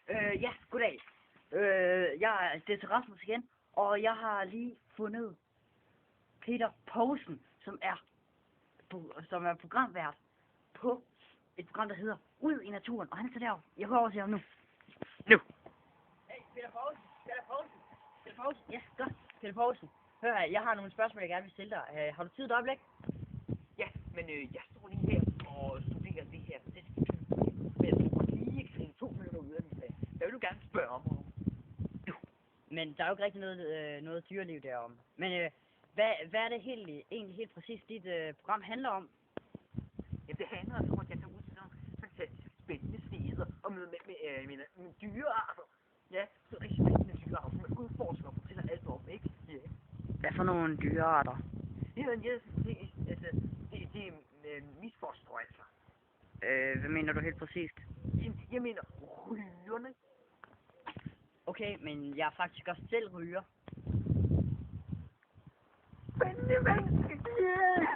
Ja, goddag. Det er til Rasmus igen, og jeg har lige fundet Peter Poulsen, som er programvært på et program, der hedder Ud i naturen, og han er så derovre. Jeg går over til ham nu. Nu! Hey, Peter Poulsen! Ja, godt. Peter Poulsen. Hør her, jeg har nogle spørgsmål, jeg gerne vil stille dig. Har du tid et øjeblik? Ja, men jeg står lige her og studerer det her. Men jeg tror lige kring 2 minutter ud af den dag. Jeg vil jo gerne spørge om. Men der er jo ikke rigtig noget dyreliv derom. Men hvad er det egentlig helt præcis, dit program handler om? Ja, det handler altså om, at jeg tager ud til nogle fantastisk spændende steder og møder med dyrearter. Ja, så rigtig spændende dyrearter, som jeg udforsker og fortæller alt om, ikke? Ja. Hvad for nogle dyrearter? Det er misfoster, altså. Hvad mener du helt præcist? Jeg mener rygerne. Okay, men jeg er faktisk også selv ryger. Spændende menneske, yeah!